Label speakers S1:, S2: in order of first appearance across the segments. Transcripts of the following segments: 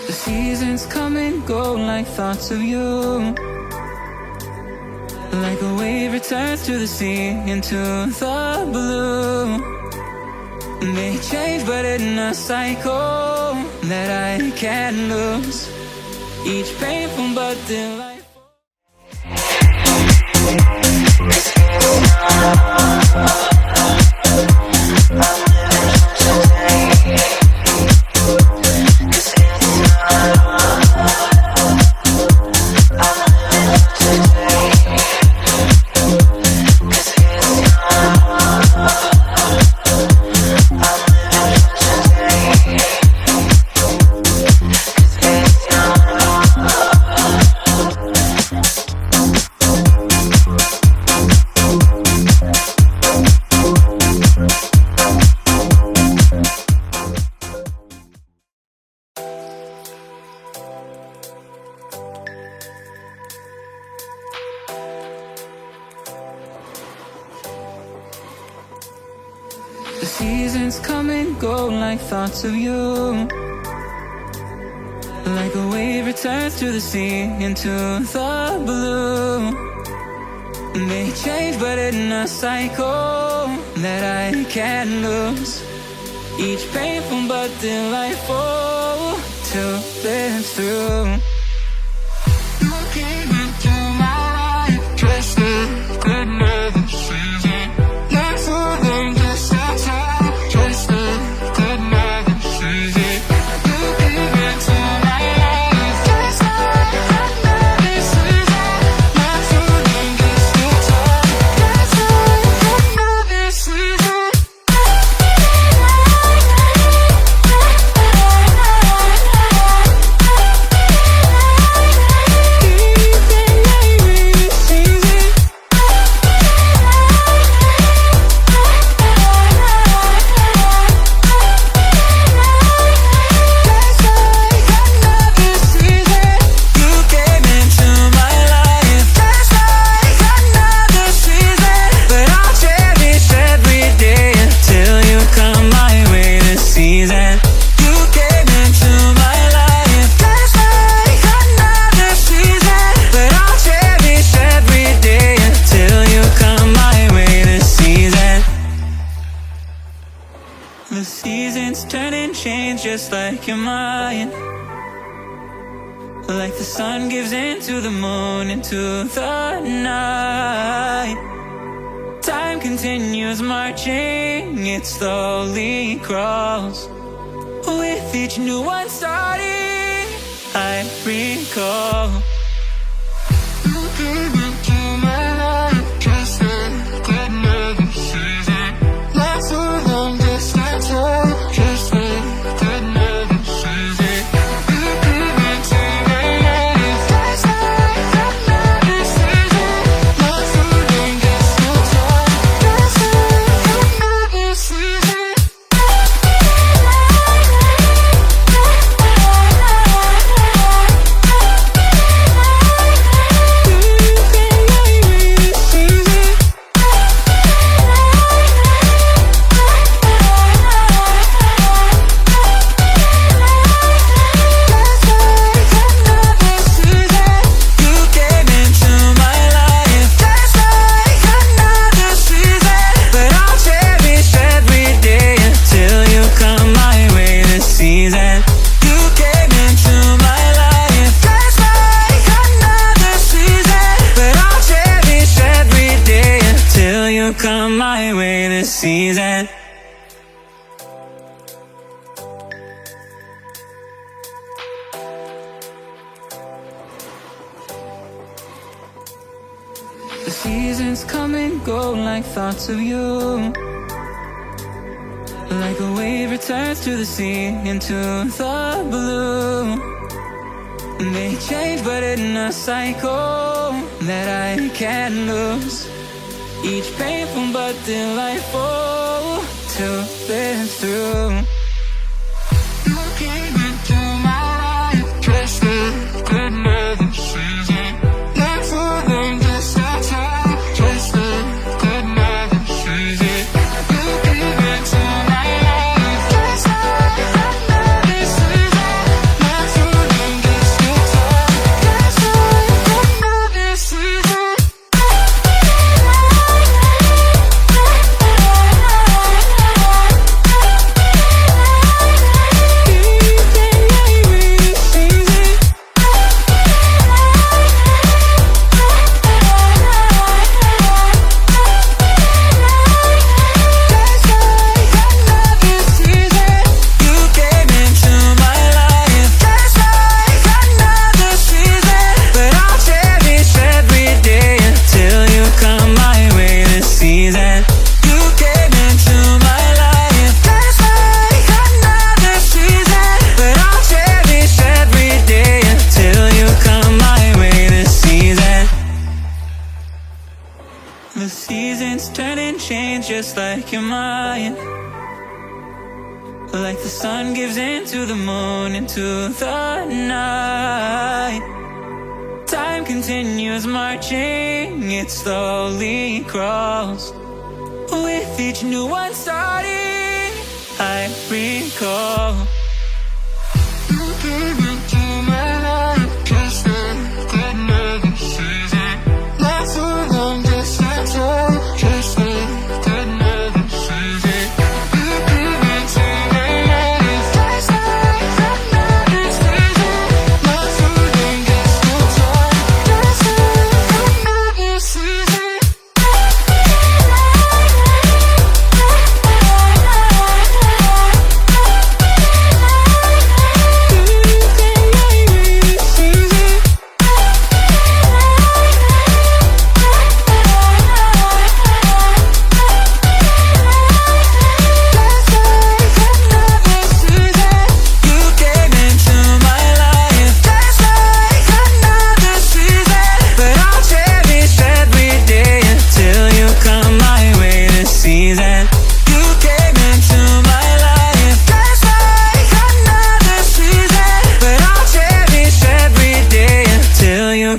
S1: The seasons come and go like thoughts of you. Like a wave returns to the sea into the blue. They change but in a cycle that I can't lose. Each painful but delightful. The seasons come and go like thoughts of you. Like a wave returns to the sea into the blue. They change but in a cycle that I can't lose. Each painful but delightful to live through. You came into my life just like another season. Not for them just a time, just like another season. You came into my life just like another season. Not for them just a time, just like another season. The seasons turn and change just like your mind. Like the sun gives into the moon, into the night. Time continues marching, it slowly crawls. With each new one starting, I recall. You came into my life just like another season. Not for long, just a time, just like another season. You came into my life just like another season. Not for long, just a time, just like another season. Come my way this season. The seasons come and go like thoughts of you. Like a wave returns to the sea into the blue. They change but in a cycle that I can't lose. Each painful but delightful to live through. You came into my life just like another season. Not for long, just a time, just like another season. You came into my life just like another season. Not for just like your mind. Like the sun gives into the moon, into the night. Time continues marching, it slowly crawls. With each new one starting, I recall. You came into my life just like another season. Not so long, just a time, just like another season. You came into my life just like another season. Not so long, just a time, just like another season.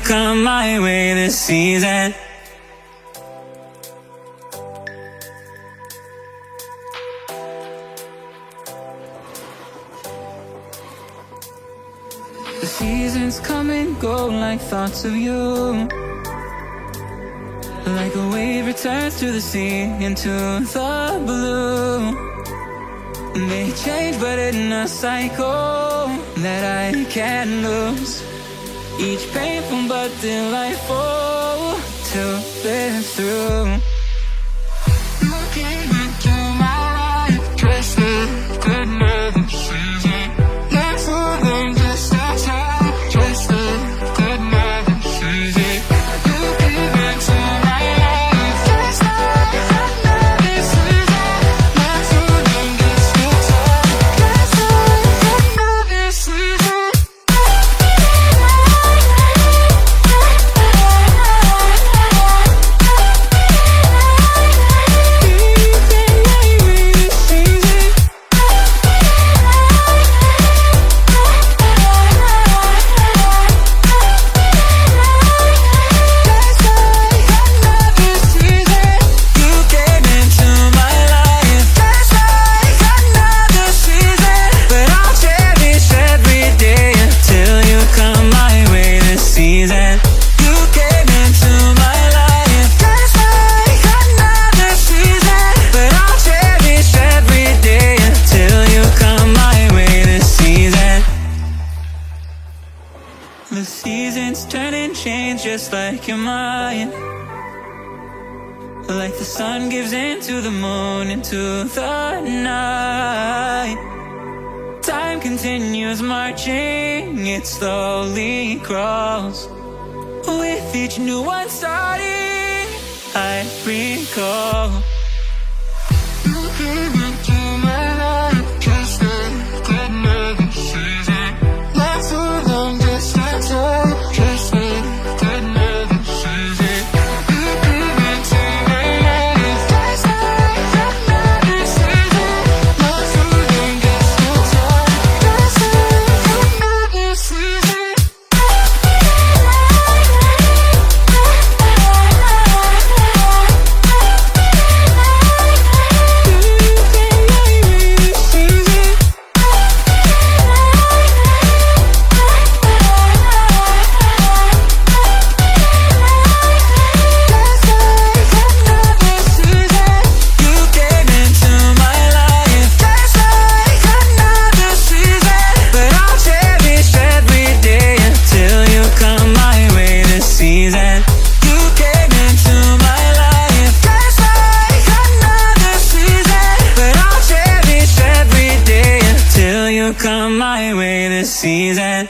S1: Come my way this season. The seasons come and go like thoughts of you. Like a wave returns to the sea, into the blue. They change but in a cycle that I can't lose. Each painful but delightful to live through. You came into my life just like another season. Not so long, just a time, just like another season. You came into my life just like another season. Not so long, just a time, just like another season. The seasons turn and change just like your mind. Like the sun gives into the moon, into the night. Time continues marching, it slowly crawls. With each new one starting, I recall. You came into my life just like another season. Not so long, just a time, just like another season. You came into my life just like another season. Not so long, just a time, just like another season. Come my way this season.